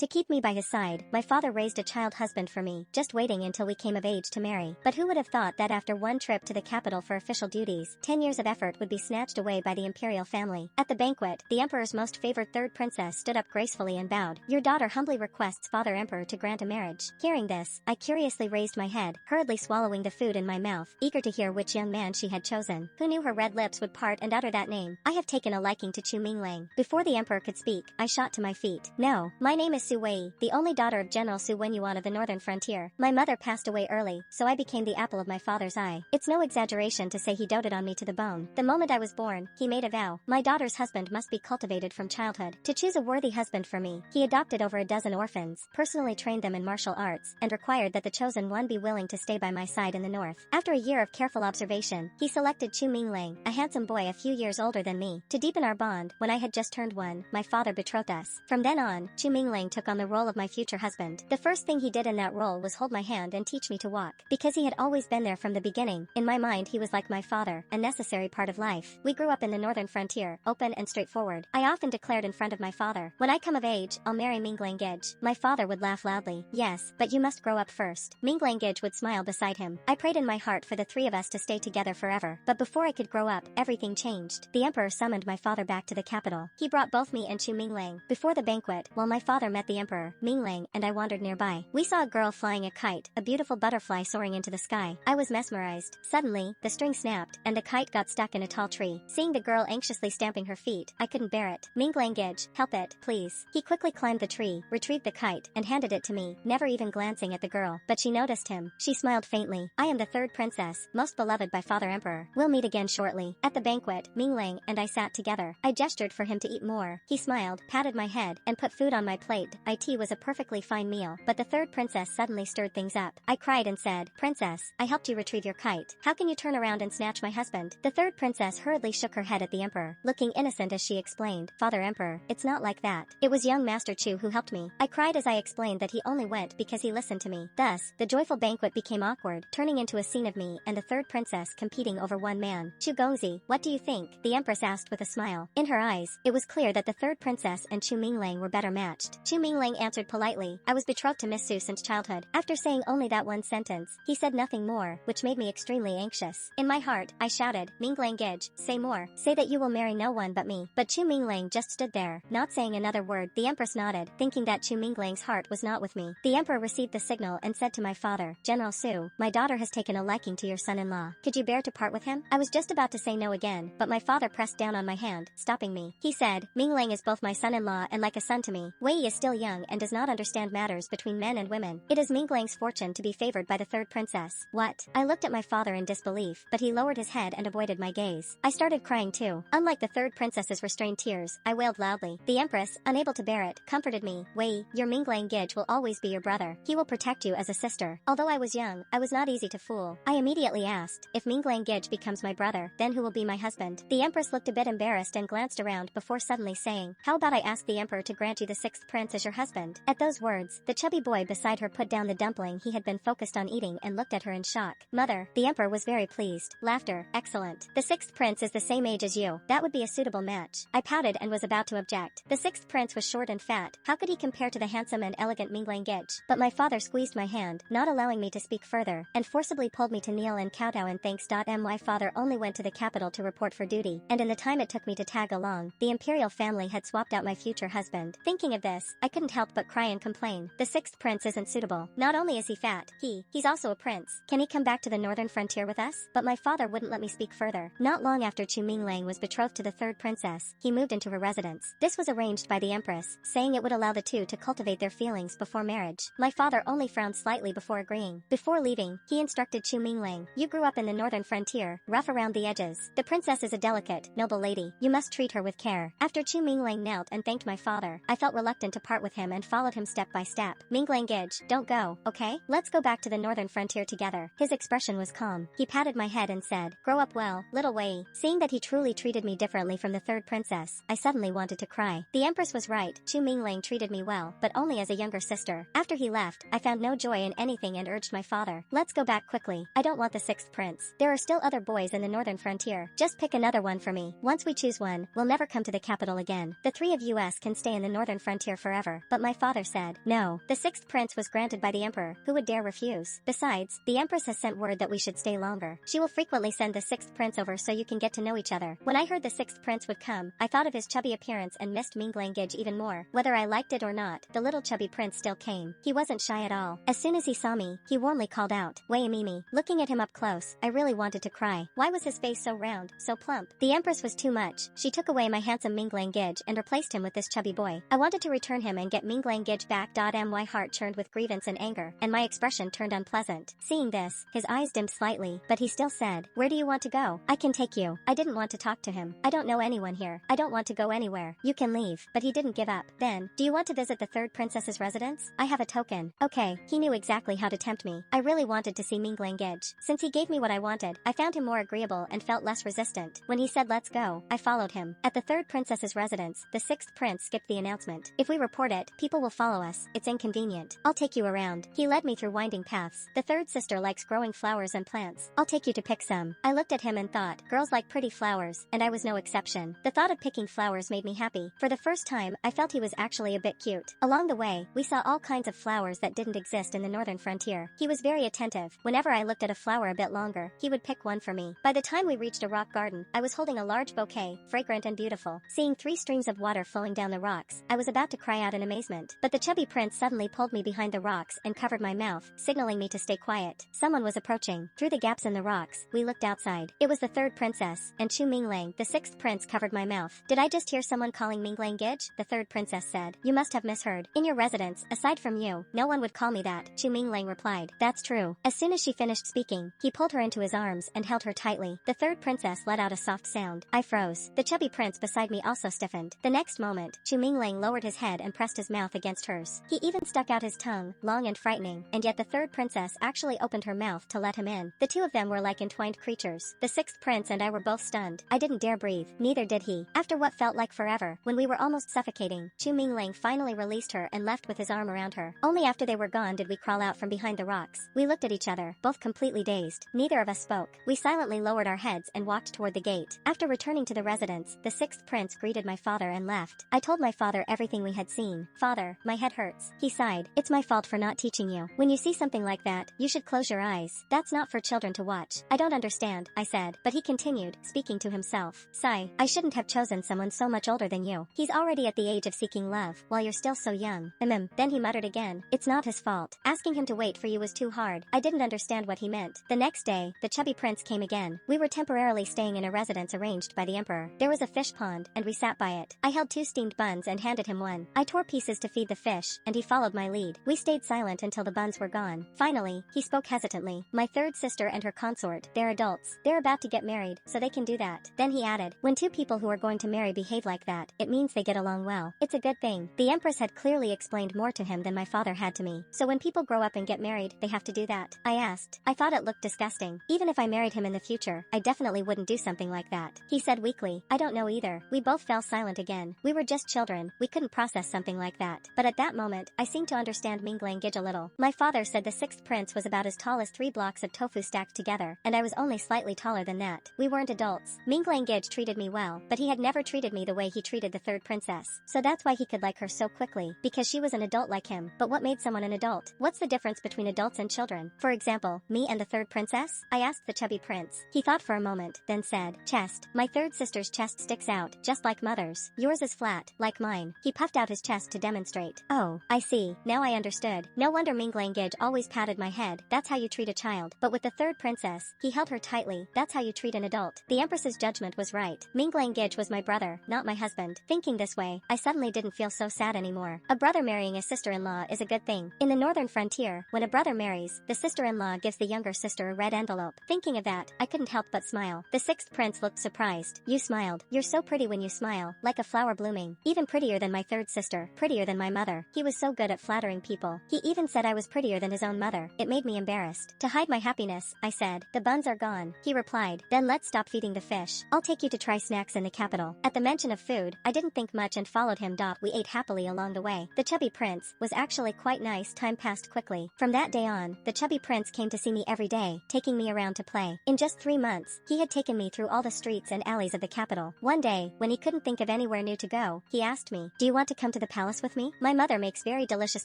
To keep me by his side, my father raised a child husband for me, just waiting until we came of age to marry. But who would have thought that after one trip to the capital for official duties, 10 years of effort would be snatched away by the imperial family. At the banquet, the emperor's most favored third princess stood up gracefully and bowed. Your daughter humbly requests father emperor to grant a marriage. Hearing this, I curiously raised my head, hurriedly swallowing the food in my mouth, eager to hear which young man she had chosen. Who knew her red lips would part and utter that name? I have taken a liking to Chu Minglang. Before the emperor could speak, I shot to my feet. No, my name is Su Wei, the only daughter of General Su Wenyuan of the northern frontier. My mother passed away early, so I became the apple of my father's eye. It's no exaggeration to say he doted on me to the bone. The moment I was born, he made a vow. My daughter's husband must be cultivated from childhood. To choose a worthy husband for me, he adopted over a dozen orphans, personally trained them in martial arts, and required that the chosen one be willing to stay by my side in the north. After a year of careful observation, he selected Chu Minglang, a handsome boy a few years older than me. To deepen our bond, when I had just turned 1, my father betrothed us. From then on, Chu Minglang took on the role of my future husband. The first thing he did in that role was hold my hand and teach me to walk. Because he had always been there from the beginning, in my mind he was like my father, a necessary part of life. We grew up in the northern frontier, open and straightforward. I often declared in front of my father, when I come of age, I'll marry Minglangij. My father would laugh loudly. Yes, but you must grow up first. Minglangij would smile beside him. I prayed in my heart for the three of us to stay together forever. But before I could grow up, everything changed. The emperor summoned my father back to the capital. He brought both me and Chu Minglang. Before the banquet, while my father met the emperor, Minglang and I wandered nearby. We saw a girl flying a kite, a beautiful butterfly soaring into the sky. I was mesmerized. Suddenly, the string snapped, and the kite got stuck in a tall tree. Seeing the girl anxiously stamping her feet, I couldn't bear it. Minglangij, help it, please. He quickly climbed the tree, retrieved the kite, and handed it to me, never even glancing at the girl. But she noticed him. She smiled faintly. I am the third princess, most beloved by Father Emperor. We'll meet again shortly. At the banquet, Minglang and I sat together. I gestured for him to eat more. He smiled, patted my head, and put food on my plate. It was a perfectly fine meal, but the third princess suddenly stirred things up. I cried and said, Princess, I helped you retrieve your kite. How can you turn around and snatch my husband? The third princess hurriedly shook her head at the emperor, looking innocent as she explained, Father Emperor, it's not like that. It was young Master Chu who helped me. I cried as I explained that he only went because he listened to me. Thus, the joyful banquet became awkward, turning into a scene of me and the third princess competing over one man. Chu Gongzi, what do you think? The empress asked with a smile. In her eyes, it was clear that the third princess and Chu Minglang were better matched. Chu Minglang answered politely, I was betrothed to Miss Su since childhood. After saying only that one sentence, he said nothing more, which made me extremely anxious. In my heart, I shouted, Minglangij, say more. Say that you will marry no one but me. But Chu Minglang just stood there, not saying another word. The empress nodded, thinking that Chu Minglang's heart was not with me. The emperor received the signal and said to my father, General Su, my daughter has taken a liking to your son-in-law. Could you bear to part with him? I was just about to say no again, but my father pressed down on my hand, stopping me. He said, Minglang is both my son-in-law and like a son to me. Wei is still young and does not understand matters between men and women. It is Minglang's fortune to be favored by the third princess. What? I looked at my father in disbelief, but he lowered his head and avoided my gaze. I started crying too. Unlike the third princess's restrained tears, I wailed loudly. The empress, unable to bear it, comforted me. Wei, your Minglangij will always be your brother. He will protect you as a sister. Although I was young, I was not easy to fool. I immediately asked, if Minglangij becomes my brother, then who will be my husband? The empress looked a bit embarrassed and glanced around before suddenly saying, how about I ask the emperor to grant you the sixth prince as your husband? At those words, the chubby boy beside her put down the dumpling he had been focused on eating and looked at her in shock. Mother, the emperor was very pleased. Laughter, excellent. The sixth prince is the same age as you. That would be a suitable match. I pouted and was about to object. The sixth prince was short and fat. How could he compare to the handsome and elegant Minglangij? But my father squeezed my hand, not allowing me to speak further, and forcibly pulled me to kneel and kowtow in thanks. My father only went to the capital to report for duty, and in the time it took me to tag along, the imperial family had swapped out my future husband. Thinking of this, I couldn't help but cry and complain. The sixth prince isn't suitable. Not only is he fat, he's also a prince. Can he come back to the northern frontier with us? But my father wouldn't let me speak further. Not long after Chu Minglang was betrothed to the third princess, he moved into her residence. This was arranged by the empress, saying it would allow the two to cultivate their feelings before marriage. My father only frowned slightly before agreeing. Before leaving, he instructed Chu Minglang, you grew up in the northern frontier, rough around the edges. The princess is a delicate, noble lady. You must treat her with care. After Chu Minglang knelt and thanked my father, I felt reluctant to part with him and followed him step by step. Minglangij, don't go, okay? Let's go back to the northern frontier together. His expression was calm. He patted my head and said, grow up well, little Wei. Seeing that he truly treated me differently from the third princess, I suddenly wanted to cry. The empress was right. Chu Minglang treated me well, but only as a younger sister. After he left, I found no joy in anything and urged my father, let's go back quickly. I don't want the sixth prince. There are still other boys in the northern frontier. Just pick another one for me. Once we choose one, we'll never come to the capital again. The three of us can stay in the northern frontier forever. offer, but my father said no. The sixth prince was granted by the emperor, who would dare refuse? Besides, the empress has sent word that we should stay longer. She will frequently send the sixth prince over so you can get to know each other. When I heard the sixth prince would come, I thought of his chubby appearance and missed Minglangage even more. Whether I liked it or not, the little chubby prince still came. He wasn't shy at all. As soon as he saw me, he warmly called out, "Wayamimi." Looking at him up close, I really wanted to cry. Why was his face so round, so plump? The empress was too much. She took away my handsome Minglangage and replaced him with this chubby boy. I wanted to return him and get Minglangage back. My heart churned with grievance and anger, and my expression turned unpleasant. Seeing this, his eyes dimmed slightly, but he still said, "Where do you want to go? I can take you." I didn't want to talk to him. "I don't know anyone here. I don't want to go anywhere. You can leave." But he didn't give up. Then, "Do you want to visit the third princess's residence? I have a token." Okay, he knew exactly how to tempt me. I really wanted to see Minglangage. Since he gave me what I wanted, I found him more agreeable and felt less resistant. When he said let's go, I followed him. At the third princess's residence, the sixth prince skipped the announcement. "If we report it, people will follow us. It's inconvenient. I'll take you around." He led me through winding paths. "The third sister likes growing flowers and plants. I'll take you to pick some." I looked at him and thought, girls like pretty flowers, and I was no exception. The thought of picking flowers made me happy. For the first time, I felt he was actually a bit cute. Along the way, we saw all kinds of flowers that didn't exist in the northern frontier. He was very attentive. Whenever I looked at a flower a bit longer, he would pick one for me. By the time we reached a rock garden, I was holding a large bouquet, fragrant and beautiful. Seeing 3 streams of water flowing down the rocks, I was about to cry out in amazement. But the chubby prince suddenly pulled me behind the rocks and covered my mouth, signaling me to stay quiet. Someone was approaching. Through the gaps in the rocks, we looked outside. It was the third princess, and Chu Minglang, the sixth prince, covered my mouth. "Did I just hear someone calling Minglangage?" the third princess said. "You must have misheard. In your residence, aside from you, no one would call me that," Chu Minglang replied. "That's true." As soon as she finished speaking, he pulled her into his arms and held her tightly. The third princess let out a soft sound. I froze. The chubby prince beside me also stiffened. The next moment, Chu Minglang lowered his head and pressed his mouth against hers. He even stuck out his tongue, long and frightening, and yet the third princess actually opened her mouth to let him in. The two of them were like entwined creatures. The sixth prince and I were both stunned. I didn't dare breathe. Neither did he. After what felt like forever, when we were almost suffocating, Chu Minglang finally released her and left with his arm around her. Only after they were gone did we crawl out from behind the rocks. We looked at each other, both completely dazed. Neither of us spoke. We silently lowered our heads and walked toward the gate. After returning to the residence, the sixth prince greeted my father and left. I told my father everything we had seen. "Father, my head hurts." He sighed. "It's my fault for not teaching you. When you see something like that, you should close your eyes. That's not for children to watch." "I don't understand," I said. But he continued, speaking to himself. "Sai, I shouldn't have chosen someone so much older than you. He's already at the age of seeking love, while you're still so young." Then he muttered again. "It's not his fault. Asking him to wait for you was too hard." I didn't understand what he meant. The next day, the chubby prince came again. We were temporarily staying in a residence arranged by the emperor. There was a fish pond, and we sat by it. I held 2 steamed buns and handed him one. I tore pieces to feed the fish, and he followed my lead. We stayed silent until the buns were gone. Finally, he spoke hesitantly. "My third sister and her consort, they're adults. They're about to get married, so they can do that." Then he added, "When 2 people who are going to marry behave like that, it means they get along well. It's a good thing." The empress had clearly explained more to him than my father had to me. "So when people grow up and get married, they have to do that?" I asked. I thought it looked disgusting. Even if I married him in the future, I definitely wouldn't do something like that. He said weakly, "I don't know either." We both fell silent again. We were just children. We couldn't process something like that. But at that moment, I seemed to understand Minglangage a little. My father said the sixth prince was about as tall as 3 blocks of tofu stacked together, and I was only slightly taller than that. We weren't adults. Minglangage treated me well, but he had never treated me the way he treated the third princess. So that's why he could like her so quickly, because she was an adult like him. But what made someone an adult? What's the difference between adults and children? For example, me and the third princess? I asked the chubby prince. He thought for a moment, then said, "Chest. My third sister's chest sticks out, just like mother's. Yours is flat, like mine." He puffed out his chest to demonstrate. "Oh, I see. Now I understood. No wonder Minglangage always patted my head. That's how you treat a child." But with the third princess, he held her tightly. That's how you treat an adult. The empress's judgment was right. Minglangage was my brother, not my husband. Thinking this way, I suddenly didn't feel so sad anymore. A brother marrying a sister-in-law is a good thing. In the northern frontier, when a brother marries, the sister-in-law gives the younger sister a red envelope. Thinking of that, I couldn't help but smile. The sixth prince looked surprised. "You smiled. You're so pretty when you smile, like a flower blooming. Even prettier than my third sister, prettier than my mother." He was so good at flattering people. He even said I was prettier than his own mother. It made me embarrassed. To hide my happiness, I said, "The buns are gone." He replied, "Then let's stop feeding the fish. I'll take you to try snacks in the capital." At the mention of food, I didn't think much and followed him. We ate happily along the way. The chubby prince was actually quite nice. Time passed quickly. From that day on, the chubby prince came to see me every day, taking me around to play. In just 3 months, he had taken me through all the streets and alleys of the capital. One day, when he couldn't think of anywhere new to go, he asked me, "Do you want to come to the palace with me? My mother makes very delicious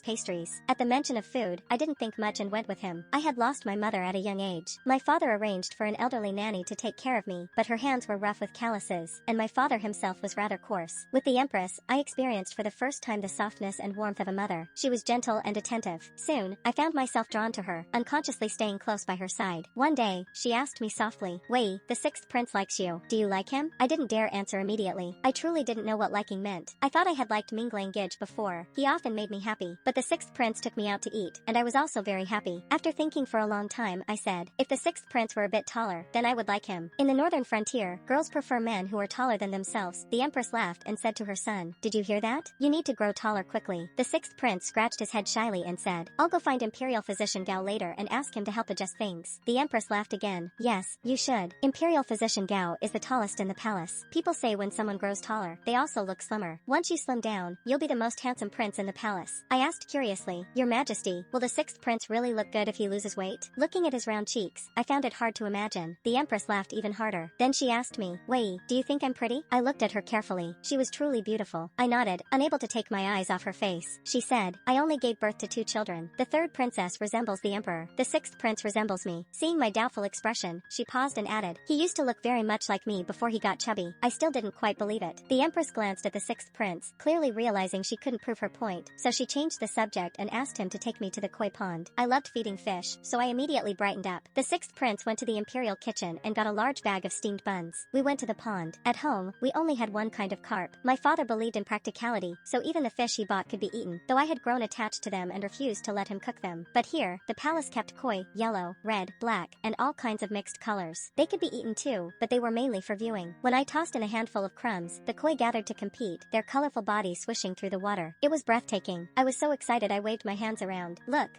pastries. At the mention of food, I didn't think much and went with him. I had lost my mother at a young age. My father arranged for an elderly nanny to take care of me, but her hands were rough with calluses, and my father himself was rather coarse. With the Empress, I experienced for the first time the softness and warmth of a mother. She was gentle and attentive. Soon, I found myself drawn to her, unconsciously staying close by her side. One day, she asked me softly, "Wei, the sixth prince likes you. Do you like him?" I didn't dare answer immediately. I truly didn't know what liking meant. I thought I had liked mingling Gidge before. He often made me happy. But the sixth prince took me out to eat, and I was also very happy. After thinking for a long time, I said, if the sixth prince were a bit taller, then I would like him. In the northern frontier, girls prefer men who are taller than themselves. The Empress laughed and said to her son, "Did you hear that? You need to grow taller quickly." The sixth prince scratched his head shyly and said, "I'll go find Imperial Physician Gao later and ask him to help adjust things." The Empress laughed again. "Yes, you should. Imperial Physician Gao is the tallest in the palace. People say when someone grows taller, they also look slimmer. Once you slim down, you'll be the most handsome prince in the palace." I asked curiously, "Your Majesty, will the sixth prince really look good if he loses weight?" Looking at his round cheeks, I found it hard to imagine. The Empress laughed even harder. Then she asked me, "Wei, do you think I'm pretty?" I looked at her carefully. She was truly beautiful. I nodded, unable to take my eyes off her face. She said, "I only gave birth to 2 children. The third princess resembles the emperor. The sixth prince resembles me." Seeing my doubtful expression, she paused and added, "He used to look very much like me before he got chubby." I still didn't quite believe it. The Empress glanced at the sixth prince, clearly realizing she couldn't prove her point, so she changed the subject and asked him to take me to the koi pond. I loved feeding fish, so I immediately brightened up. The sixth prince went to the imperial kitchen and got a large bag of steamed buns. We went to the pond. At home, we only had one kind of carp. My father believed in practicality, so even the fish he bought could be eaten, though I had grown attached to them and refused to let him cook them. But here, the palace kept koi, yellow, red, black, and all kinds of mixed colors. They could be eaten too, but they were mainly for viewing. When I tossed in a handful of crumbs, the koi gathered to compete, their colorful bodies swishing through the water. It was breathtaking. I was so excited I waved my hands around. Look,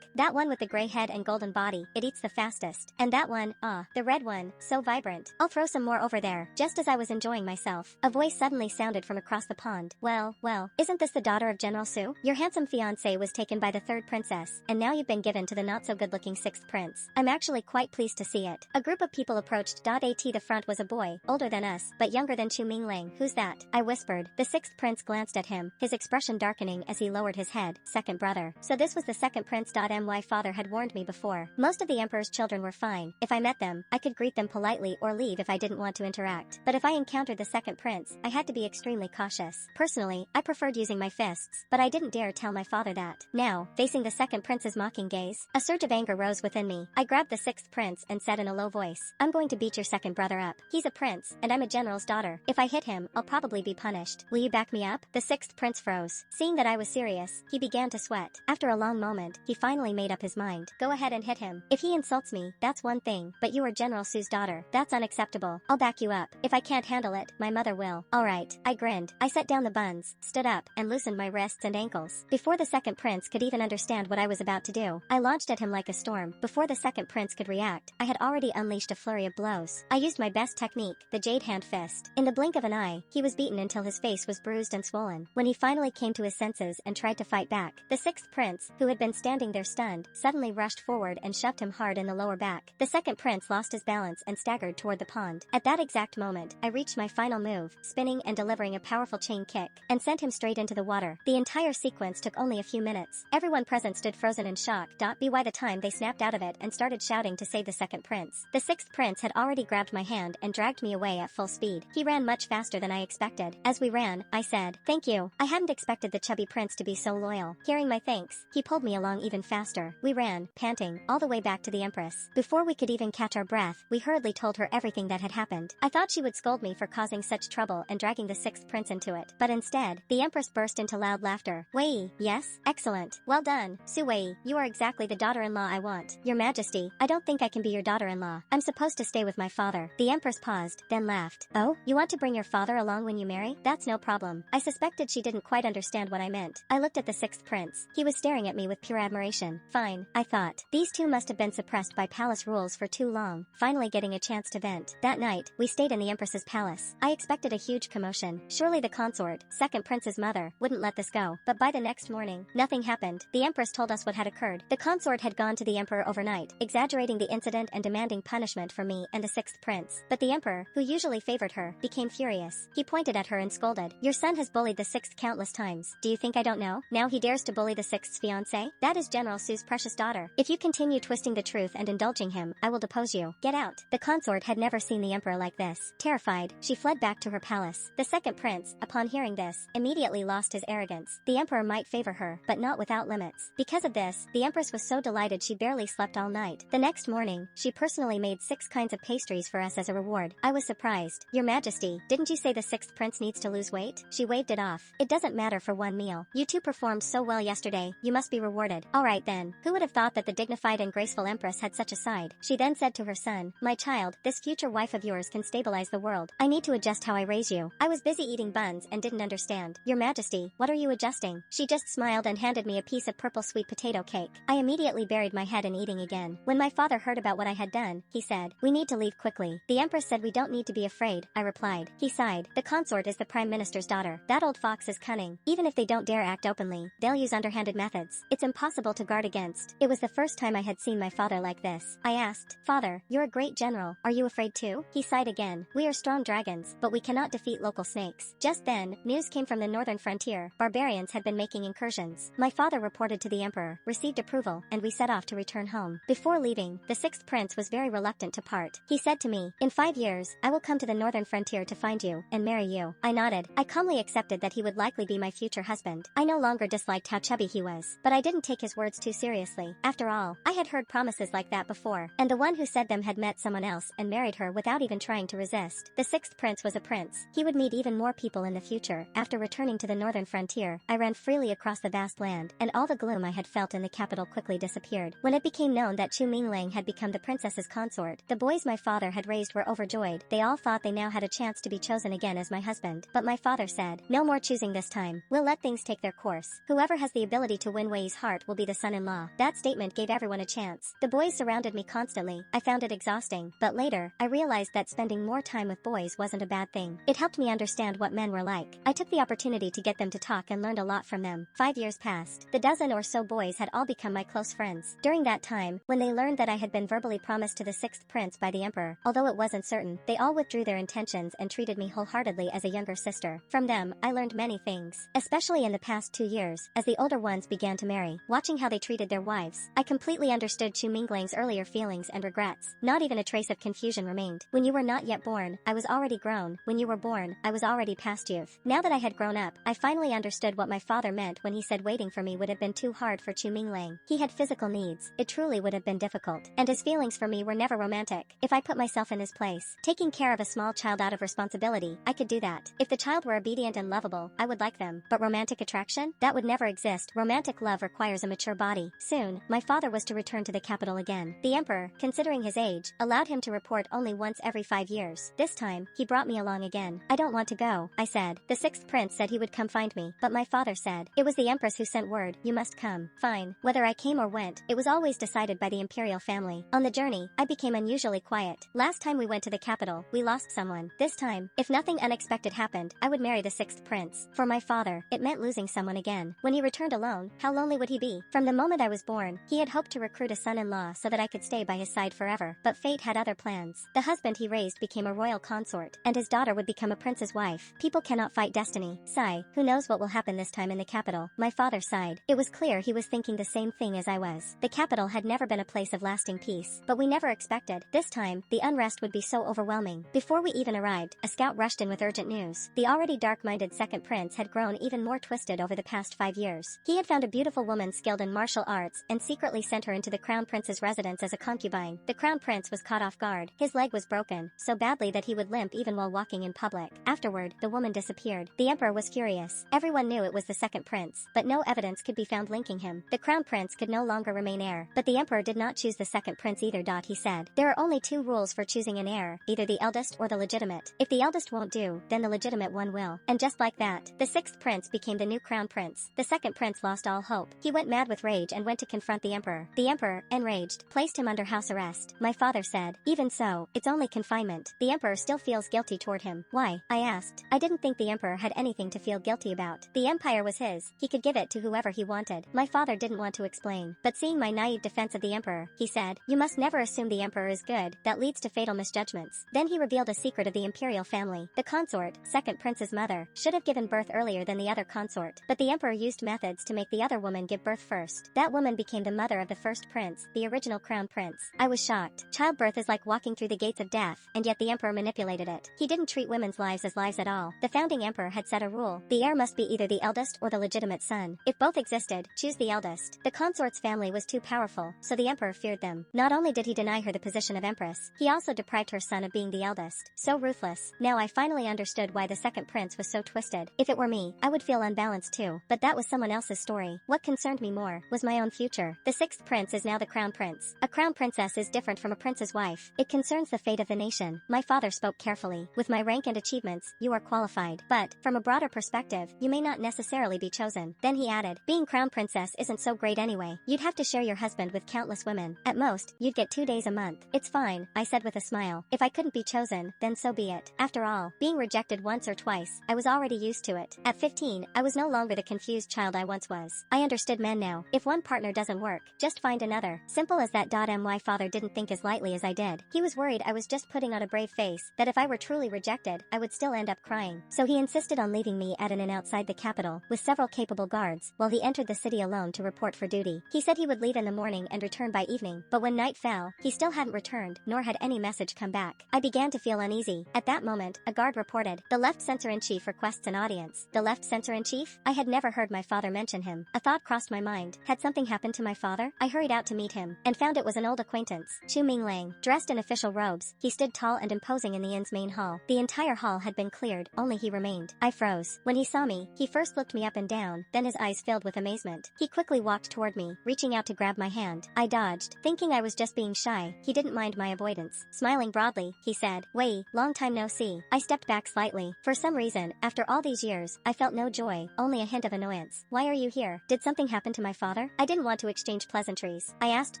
that one with the gray head and golden body, it eats the fastest. And that one, the red one, so vibrant. I'll throw some more over there." Just as I was enjoying myself, a voice suddenly sounded from across the pond. Well, isn't this the daughter of General Su? Your handsome fiancé was taken by the third princess, and now you've been given to the not-so-good-looking sixth prince. I'm actually quite pleased to see it." A group of people approached. At the front was a boy, older than us, but younger than Chu Mingling. "Who's that?" I whispered. The sixth prince glanced at him, his expression darkening as he lowered his head. "Second brother." So this was the second prince. My father had warned me before. Most of the emperor's children were fine. If I met them, I could greet them politely or leave if I didn't want to interact. But if I encountered the second prince, I had to be extremely cautious. Personally, I preferred using my fists, but I didn't dare tell my father that. Now, facing the second prince's mocking gaze, a surge of anger rose within me. I grabbed the sixth prince and said in a low voice, "I'm going to beat your second brother up. He's a prince, and I'm a general's daughter. If I hit him, I'll probably be punished. Will you back me up?" The sixth prince froze. Seeing that I was serious, he began to sweat. After a long moment, he finally made up his mind. "Go ahead and hit him. If he insults me, that's one thing, but you are General Su's daughter. That's unacceptable. I'll back you up. If I can't handle it, my mother will." "Alright." I grinned. I set down the buns, stood up, and loosened my wrists and ankles. Before the second prince could even understand what I was about to do, I launched at him like a storm. Before the second prince could react, I had already unleashed a flurry of blows. I used my best technique, the jade hand fist. In the blink of an eye, he was beaten until his face was bruised and swollen. When he finally came to his senses and tried to fight back, the sixth prince, who had been standing there stunned, suddenly rushed forward and shoved him hard in the lower back. The second prince lost his balance and staggered toward the pond. At that exact moment, I reached my final move, spinning and delivering a powerful chain kick, and sent him straight into the water. The entire sequence took only a few minutes. Everyone present stood frozen in shock. By the time they snapped out of it and started shouting to save the second prince. The sixth prince had already grabbed my hand and dragged me away at full speed. He ran much faster than I expected. As we ran, I said, "Thank you." I hadn't expected the chubby prince to be so loyal. Hearing my thanks, he pulled me along even faster. We ran, panting, all the way back to the Empress. Before we could even catch our breath, we hurriedly told her everything that had happened. I thought she would scold me for causing such trouble and dragging the sixth prince into it. But instead, the Empress burst into loud laughter. "Wei, yes? Excellent. Well done, Su Wei. You are exactly the daughter-in-law I want. Your Majesty, I don't think I can be your daughter-in-law. I'm supposed to stay with my father." The Empress paused, then laughed. "Oh, you want to bring your father along when you marry? That's no problem." I suspected she didn't quite understand what I meant. I looked at the sixth prince. He was staring at me with pure admiration. Fine, I thought. These two must have been suppressed by palace rules for too long, finally getting a chance to vent. That night, we stayed in the Empress's palace. I expected a huge commotion. Surely the consort, second prince's mother, wouldn't let this go. But by the next morning, nothing happened. The Empress told us what had occurred. The consort had gone to the Emperor overnight, exaggerating the incident and demanding punishment for me and the sixth prince. But the Emperor, who usually favored her, became furious. He pointed at her and scolded, "Your son has bullied the sixth count countless times. Do you think I don't know? Now he dares to bully the sixth's fiancée? That is General Su's precious daughter. If you continue twisting the truth and indulging him, I will depose you. Get out. The consort had never seen the emperor like this. Terrified, she fled back to her palace. The second prince, upon hearing this, immediately lost his arrogance. The emperor might favor her, but not without limits. Because of this, the empress was so delighted she barely slept all night. The next morning, she personally made 6 kinds of pastries for us as a reward. I was surprised. Your Majesty, didn't you say the sixth prince needs to lose weight? She waved it off. It doesn't matter for one meal. You two performed so well yesterday, you must be rewarded. Alright then, who would have thought that the dignified and graceful empress had such a side? She then said to her son, my child, this future wife of yours can stabilize the world. I need to adjust how I raise you. I was busy eating buns and didn't understand. Your Majesty, what are you adjusting? She just smiled and handed me a piece of purple sweet potato cake. I immediately buried my head in eating again. When my father heard about what I had done, he said, we need to leave quickly. The empress said we don't need to be afraid, I replied. He sighed. The consort is the prime minister's daughter. That old fox is cunning. Even if they don't dare act openly, they'll use underhanded methods. It's impossible to guard against. It was the first time I had seen my father like this. I asked, Father, you're a great general. Are you afraid too? He sighed again. We are strong dragons, but we cannot defeat local snakes. Just then, news came from the northern frontier. Barbarians had been making incursions. My father reported to the emperor, received approval, and we set off to return home. Before leaving, the sixth prince was very reluctant to part. He said to me, in 5 years, I will come to the northern frontier to find you, and marry you. I nodded. I calmly accepted that he would likely be my future husband. I no longer disliked how chubby he was, but I didn't take his words too seriously. After all, I had heard promises like that before, and the one who said them had met someone else and married her without even trying to resist. The sixth prince was a prince. He would meet even more people in the future. After returning to the northern frontier, I ran freely across the vast land, and all the gloom I had felt in the capital quickly disappeared. When it became known that Chu Minglang had become the princess's consort, the boys my father had raised were overjoyed. They all thought they now had a chance to be chosen again as my husband. But my father said, no more choosing this time. We'll let things take their course. Whoever has the ability to win Wei's heart will be the son-in-law. That statement gave everyone a chance. The boys surrounded me constantly. I found it exhausting. But later, I realized that spending more time with boys wasn't a bad thing. It helped me understand what men were like. I took the opportunity to get them to talk and learned a lot from them. 5 years passed. The dozen or so boys had all become my close friends. During that time, when they learned that I had been verbally promised to the sixth prince by the emperor, although it wasn't certain, they all withdrew their intentions and treated me wholeheartedly as a younger sister. From them, I learned many things, especially in the past 2 years, as the older ones began to marry. Watching how they treated their wives, I completely understood Chu Minglang's earlier feelings and regrets. Not even a trace of confusion remained. When you were not yet born, I was already grown. When you were born, I was already past youth. Now that I had grown up, I finally understood what my father meant when he said waiting for me would have been too hard for Chu Minglang. He had physical needs. It truly would have been difficult. And his feelings for me were never romantic. If I put myself in his place, taking care of a small child out of responsibility, I could do that. If the child were obedient and lovable, I would like them. But romantic attraction? That would never exist. Romantic love requires a mature body. Soon, my father was to return to the capital again. The emperor, considering his age, allowed him to report only once every 5 years. This time, he brought me along again. I don't want to go, I said. The sixth prince said he would come find me, but my father said, it was the empress who sent word, you must come. Fine. Whether I came or went, it was always decided by the imperial family. On the journey, I became unusually quiet. Last time we went to the capital, we lost someone. This time, if nothing unexpected happened, I would marry the sixth prince. For my father, it meant losing someone again. When he returned alone, how lonely would he be? From the moment I was born, he had hoped to recruit a son-in-law so that I could stay by his side forever. But fate had other plans. The husband he raised became a royal consort, and his daughter would become a prince's wife. People cannot fight destiny. Sigh, who knows what will happen this time in the capital? My father sighed. It was clear he was thinking the same thing as I was. The capital had never been a place of lasting peace, but we never expected. This time, the unrest would be so overwhelming. Before we even arrived, a scout rushed in with urgent news. The already dark-minded second prince had grown even more twisted over the past 5 years. He had found a beautiful woman skilled in martial arts and secretly sent her into the crown prince's residence as a concubine. The crown prince was caught off guard. His leg was broken, so badly that he would limp even while walking in public. Afterward, the woman disappeared. The emperor was furious. Everyone knew it was the second prince, but no evidence could be found linking him. The crown prince could no longer remain heir, but the emperor did not choose the second prince either. He said, there are only 2 rules for choosing an heir, either the eldest or the legitimate. If the eldest won't do, then the legitimate one will. And just like that, the sixth prince became the new crown prince. The second prince lost all hope. He went mad with rage and went to confront the emperor. The emperor, enraged, placed him under house arrest. My father said, even so, it's only confinement. The emperor still feels guilty toward him. Why? I asked. I didn't think the emperor had anything to feel guilty about. The empire was his. He could give it to whoever he wanted. My father didn't want to explain, but seeing my naive defense of the emperor, he said, you must never assume the emperor is good. That leads to fatal misjudgments. Then he revealed a secret of the imperial family. The consort, second prince's mother, should have given birth earlier than the other consort, but the emperor used methods to make the other woman give birth first. That woman became the mother of the first prince, the original crown prince. I was shocked. Childbirth is like walking through the gates of death, and yet the emperor manipulated it. He didn't treat women's lives as lives at all. The founding emperor had set a rule. The heir must be either the eldest or the legitimate son. If both existed, choose the eldest. The consort's family was too powerful, so the emperor feared them. Not only did he deny her the position of empress, he also deprived her son of being the eldest. So ruthless. Now I finally understood why the second prince was so twisted. If it were me, I would feel unbalanced too. But that was someone else's story. What concerned me more was my own future. The sixth prince is now the crown prince. A crown princess is different from a prince's wife. It concerns the fate of the nation. My father spoke carefully. With my rank and achievements, you are qualified. But, from a broader perspective, you may not necessarily be chosen. Then he added, being crown princess isn't so great anyway. You'd have to share your husband with countless women. At most, you'd get 2 days a month. It's fine, I said with a smile. If I couldn't be chosen, then so be it. After all, being rejected once or twice, I was already used to it. At 15, I was no longer the confused child I once was. I understood men now. If one partner doesn't work, just find another. Simple as that. My father didn't think as lightly as I did. He was worried I was just putting on a brave face, that if I were truly rejected, I would still end up crying. So he insisted on leaving me at an inn outside the capital, with several capable guards, while he entered the city alone to report for duty. He said he would leave in the morning and return by evening, but when night fell, he still hadn't returned, nor had any message come back. I began to feel uneasy. At that moment, a guard reported, the left censor-in-chief requests an audience. The left censor-in-chief? I had never heard my father mention him. A thought crossed my mind. Had something happened to my father? I hurried out to meet him, and found it was an old acquaintance, Chu Minglang. Dressed in official robes, he stood tall and imposing in the inn's main hall. The entire hall had been cleared, only he remained. I froze. When he saw me, he first looked me up and down, then his eyes filled with amazement. He quickly walked toward me, reaching out to grab my hand. I dodged, thinking I was just being shy. He didn't mind my avoidance. Smiling broadly, he said, Wei, long time no see. I stepped back slightly. For some reason, after all these years, I felt no joy, only a hint of annoyance. Why are you here? Did something happen to my father? I didn't want to exchange pleasantries. I asked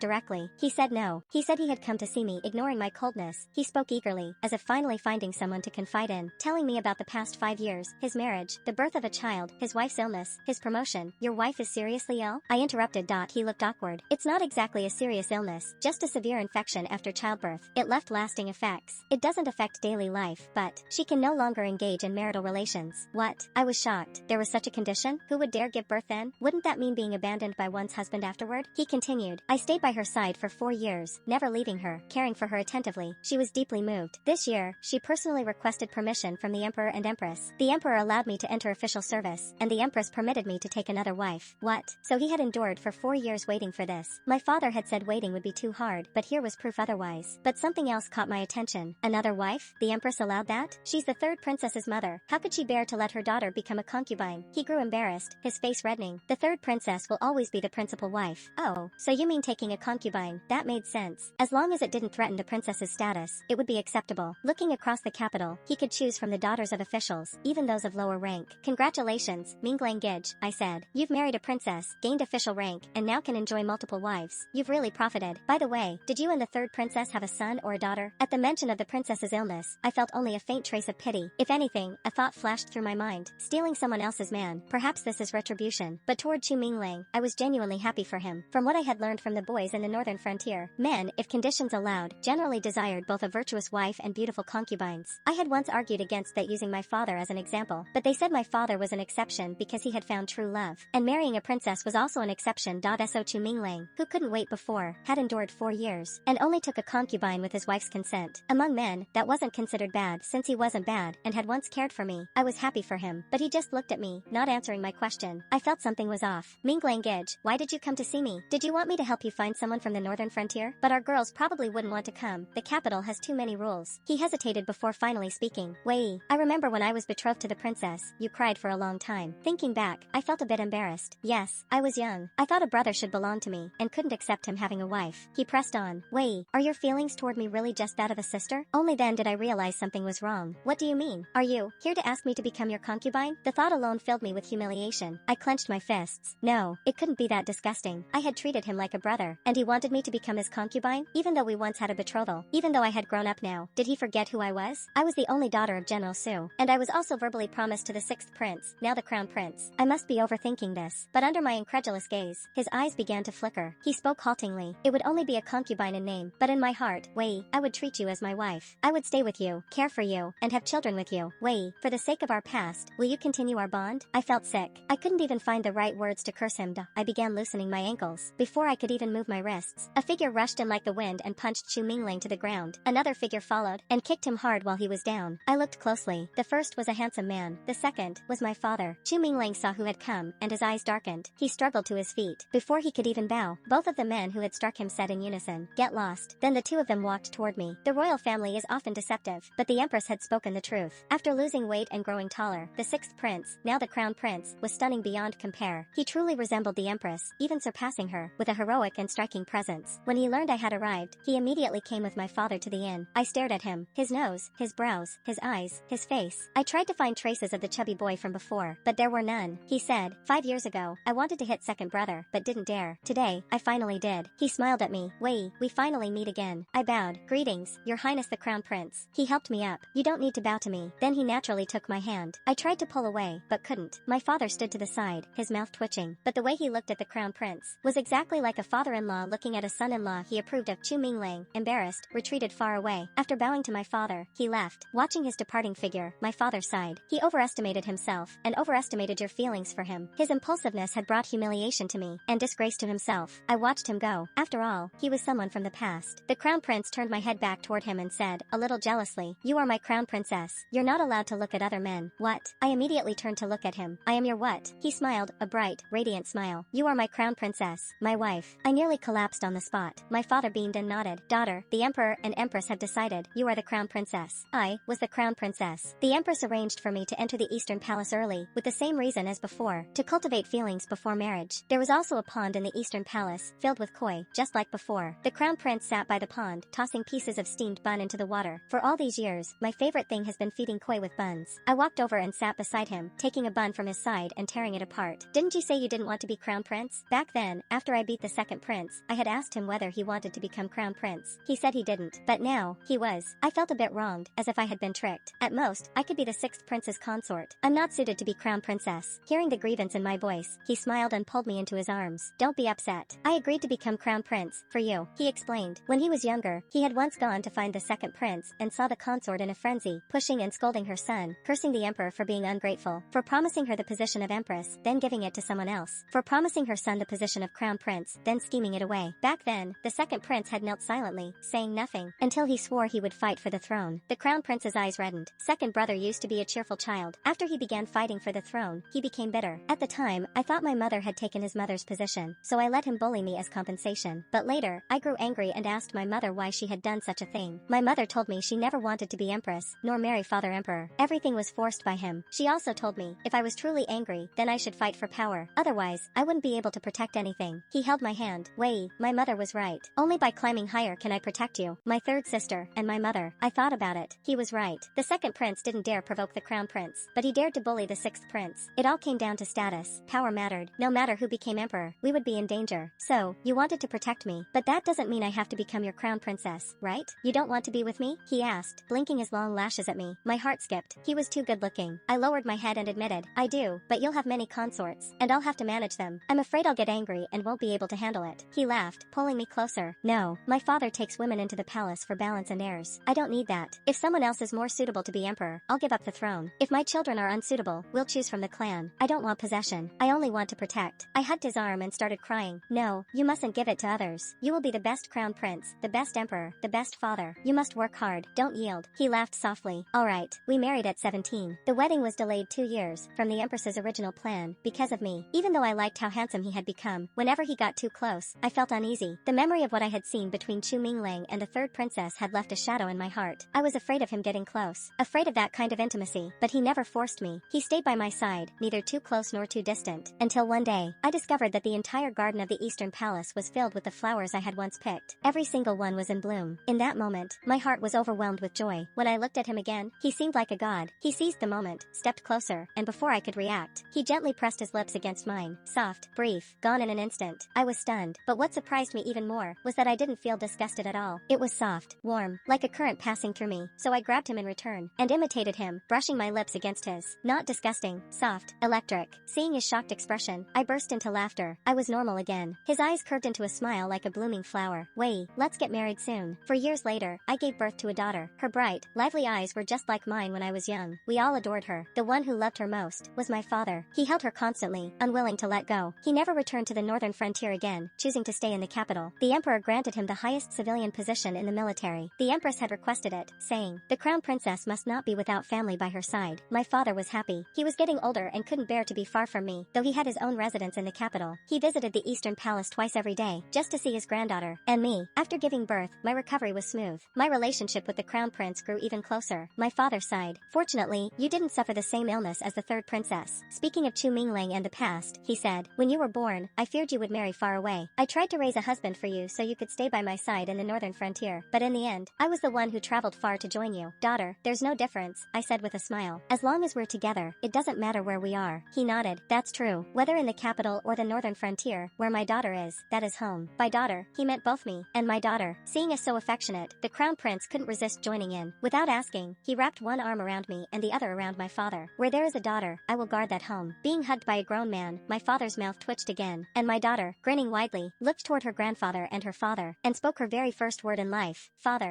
directly. He said no. He said he had come to see me. Ignoring my coldness, he spoke eagerly, as if finally finding someone to confide in, telling me about the past 5 years, his marriage, the birth of a child, his wife's illness, his promotion. Your wife is seriously ill? I interrupted. He looked awkward. It's not exactly a serious illness, just a severe infection after childbirth. It left lasting effects. It doesn't affect daily life, but she can no longer engage in marital relations. What? I was shocked. There was such a condition? Who would dare give birth then? Wouldn't that mean being abandoned by one's husband afterward? He continued. I stayed by her side for 4 years, never leaving her, caring for her attentively. She was deeply moved. This year, she personally requested permission from the emperor and empress. The emperor allowed me to enter official service, and the empress permitted me to take another wife. What? So he had endured for 4 years waiting for this. My father had said waiting would be too hard, but here was proof otherwise. But something else caught my attention. Another wife? The empress allowed that? She's the third princess's mother. How could she bear to let her daughter become a concubine? He grew embarrassed, his face reddening. The third princess will always be the principal wife. Oh, so you mean taking a concubine? That made sense. As long as it didn't threaten the princess's status, it would be acceptable. Looking across the capital, he could choose from the daughters of officials, even those of lower rank. Congratulations, Minglang Gij, I said. You've married a princess, gained official rank, and now can enjoy multiple wives. You've really profited. By the way, did you and the third princess have a son or a daughter? At the mention of the princess's illness, I felt only a faint trace of pity. If anything, a thought flashed through my mind. Stealing someone else's man, perhaps this is retribution. But toward Chu Minglang, I was genuinely happy for him. From what I had learned from the boys in the northern frontier, men, if conditions allowed, generally desired both a virtuous wife and beautiful concubines. I had once argued against that, using my father as an example, but they said my father was an exception because he had found true love, and marrying a princess was also an exception. So Chu Minglang, who couldn't wait before, had endured 4 years, and only took a concubine with his wife's consent. Among men, that wasn't considered bad, since he wasn't bad, and had once cared for me. I was happy for him, but he just looked at me, not answering my question. I felt something was off. Minglang Gij, why did you come to see me? Did you want me to help you find someone from the northern frontier? But our girls probably wouldn't want to come. The capital has too many rules. He hesitated before finally speaking. Wei, I remember when I was betrothed to the princess, you cried for a long time. Thinking back, I felt a bit embarrassed. Yes, I was young. I thought a brother should belong to me, and couldn't accept him having a wife. He pressed on. Wei, are your feelings toward me really just that of a sister? Only then did I realize something was wrong. What do you mean? Are you here to ask me to become your concubine? The thought alone filled me with humiliation. I clenched my fists. No, it couldn't be that disgusting. I had treated him like a brother, and he wanted me to become his concubine, even though we once had a betrothal. Even though I had grown up now, did he forget who I was? I was the only daughter of General Su, and I was also verbally promised to the sixth prince, now the crown prince. I must be overthinking this, but under my incredulous gaze, his eyes began to flicker. He spoke haltingly. It would only be a concubine in name, but in my heart, Wei, I would treat you as my wife. I would stay with you, care for you, and have children with you. Wei, for the sake of our past, will Will you continue our bond? I felt sick. I couldn't even find the right words to curse him. I began loosening my ankles. Before I could even move my wrists, a figure rushed in like the wind and punched Chu Mingling to the ground. Another figure followed and kicked him hard while he was down. I looked closely. The first was a handsome man. The second was my father. Chu Mingling saw who had come, and his eyes darkened. He struggled to his feet. Before he could even bow, both of the men who had struck him said in unison, "Get lost." Then the two of them walked toward me. The royal family is often deceptive, but the empress had spoken the truth. After losing weight and growing taller, the sixth prince, now the crown prince, was stunning beyond compare. He truly resembled the empress, even surpassing her, with a heroic and striking presence. When he learned I had arrived, he immediately came with my father to the inn. I stared at him. His nose, his brows, his eyes, his face. I tried to find traces of the chubby boy from before, but there were none. He said, "5 years ago, I wanted to hit second brother, but didn't dare. Today, I finally did." He smiled at me. "Wei, we finally meet again." I bowed. "Greetings, your highness the crown prince." He helped me up. "You don't need to bow to me." Then he naturally took my hand. I tried to pull away, but couldn't. My father stood to the side, his mouth twitching. But the way he looked at the crown prince was exactly like a father-in-law looking at a son-in-law he approved of. Chu Mingling, embarrassed, retreated far away. After bowing to my father, he left. Watching his departing figure, my father sighed. He overestimated himself, and overestimated your feelings for him. His impulsiveness had brought humiliation to me, and disgrace to himself. I watched him go. After all, he was someone from the past. The crown prince turned my head back toward him and said, a little jealously, "You are my crown princess. You're not allowed to look at other men." "What?" I immediately turned to look at him. "I am your what?" He smiled, a bright, radiant smile. "You are my crown princess, my wife." I nearly collapsed on the spot. My father beamed and nodded. "Daughter, the emperor and empress have decided. You are the crown princess." I was the crown princess. The empress arranged for me to enter the eastern palace early, with the same reason as before, to cultivate feelings before marriage. There was also a pond in the eastern palace, filled with koi, just like before. The crown prince sat by the pond, tossing pieces of steamed bun into the water. For all these years, my favorite thing has been feeding koi with buns. I walked over and sat beside him, taking a bun from his side and tearing it apart. "Didn't you say you didn't want to be crown prince?" Back then, after I beat the second prince, I had asked him whether he wanted to become crown prince. He said he didn't, but now, he was. I felt a bit wronged, as if I had been tricked. At most, I could be the sixth prince's consort. I'm not suited to be crown princess. Hearing the grievance in my voice, he smiled and pulled me into his arms. "Don't be upset. I agreed to become crown prince, for you," he explained. When he was younger, he had once gone to find the second prince and saw the consort in a frenzy, pushing and scolding her son, cursing the emperor for being ungrateful, for promising her the position of empress, then giving it to someone else, for promising her son the position of crown prince, then scheming it away. Back then, the second prince had knelt silently, saying nothing, until he swore he would fight for the throne. The crown prince's eyes reddened. Second brother used to be a cheerful child. After he began fighting for the throne, he became bitter. At the time, I thought my mother had taken his mother's position, so I let him bully me as compensation. But later, I grew angry and asked my mother why she had done such a thing. My mother told me she never wanted to be empress, nor marry father emperor. Everything was forced by him. She also told me, if I was truly angry, then I should fight for power. Otherwise, I wouldn't be able to protect anything. He held my hand. "Wei, my mother was right. Only by climbing higher can I protect you, my third sister, and my mother." I thought about it. He was right. The second prince didn't dare provoke the crown prince, but he dared to bully the sixth prince. It all came down to status. Power mattered. No matter who became emperor, we would be in danger. "So, you wanted to protect me, but that doesn't mean I have to become your crown princess, right? You don't want to be with me?" he asked, blinking his long lashes at me. My heart skipped. He was too good looking. I lowered my head and admitted, "I do, but you'll have many consorts, and I'll have to manage them. I'm afraid I'll get angry and won't be able to handle it." He laughed, pulling me closer. "No, my father takes women into the palace for balance and heirs. I don't need that. If someone else is more suitable to be emperor, I'll give up the throne. If my children are unsuitable, we'll choose from the clan. I don't want possession. I only want to protect." I hugged his arm and started crying. "No, you mustn't give it to others. You will be the best crown prince, the best emperor, the best father. You must work hard. Don't yield." He laughed softly. "All right." We married at 17. The wedding was delayed 2 years, from the empress's original plan, because of me. Even though I liked how handsome he had become, whenever he got too close, I felt uneasy. The memory of what I had seen between Chu Mingling and the third princess had left a shadow in my heart. I was afraid of him getting close, afraid of that kind of intimacy, but he never forced me. He stayed by my side, neither too close nor too distant, until one day, I discovered that the entire garden of the eastern palace was filled with the flowers I had once picked. Every single one was in bloom. In that moment, my heart was overwhelmed with joy. When I looked at him again, he seemed like a god. He seized the moment, stepped closer, and before I could react, he gently pressed his lips against mine. Soft, brief, gone in an instant. I was stunned, but what surprised me even more was that I didn't feel disgusted at all. It was soft, warm, like a current passing through me, so I grabbed him in return, and imitated him, brushing my lips against his. Not disgusting, soft, electric. Seeing his shocked expression, I burst into laughter. I was normal again. His eyes curved into a smile like a blooming flower. "Wei, let's get married soon." For years later, I gave birth to a daughter. Her bright, lively eyes were just like mine when I was young. We all adored her. the one who loved her most, was my father. He held her constantly, unwilling to let go. He never returned to the northern frontier again, choosing to stay in the capital. The emperor granted him the highest civilian position in the military. The empress had requested it, saying, "The crown princess must not be without family by her side." My father was happy. He was getting older and couldn't bear to be far from me, though he had his own residence in the capital. He visited the Eastern Palace twice every day, just to see his granddaughter and me. After giving birth, my recovery was smooth. My relationship with the crown prince grew even closer. My father sighed. "Fortunately, you didn't suffer the same illness as the third princess." Speaking of Chu Mingling and the past, he said, "When you were born, I feared you would marry far away. I tried to raise a husband for you so you could stay by my side in the northern frontier, but in the end, I was the one who traveled far to join you." "Daughter, there's no difference," I said with a smile. "As long as we're together, it doesn't matter where we are." He nodded. "That's true. Whether in the capital or the northern frontier, where my daughter is, that is home." By daughter, he meant both me and my daughter. Seeing us so affectionate, the crown prince couldn't resist joining in. Without asking, he wrapped one arm around me and the other around my father. "Where there is a daughter, I will guard that home." Being hugged by a grown man, my father's mouth twitched again, and my daughter, grinning widely, looked toward her grandfather and her father, and spoke her very first word in life, "Father."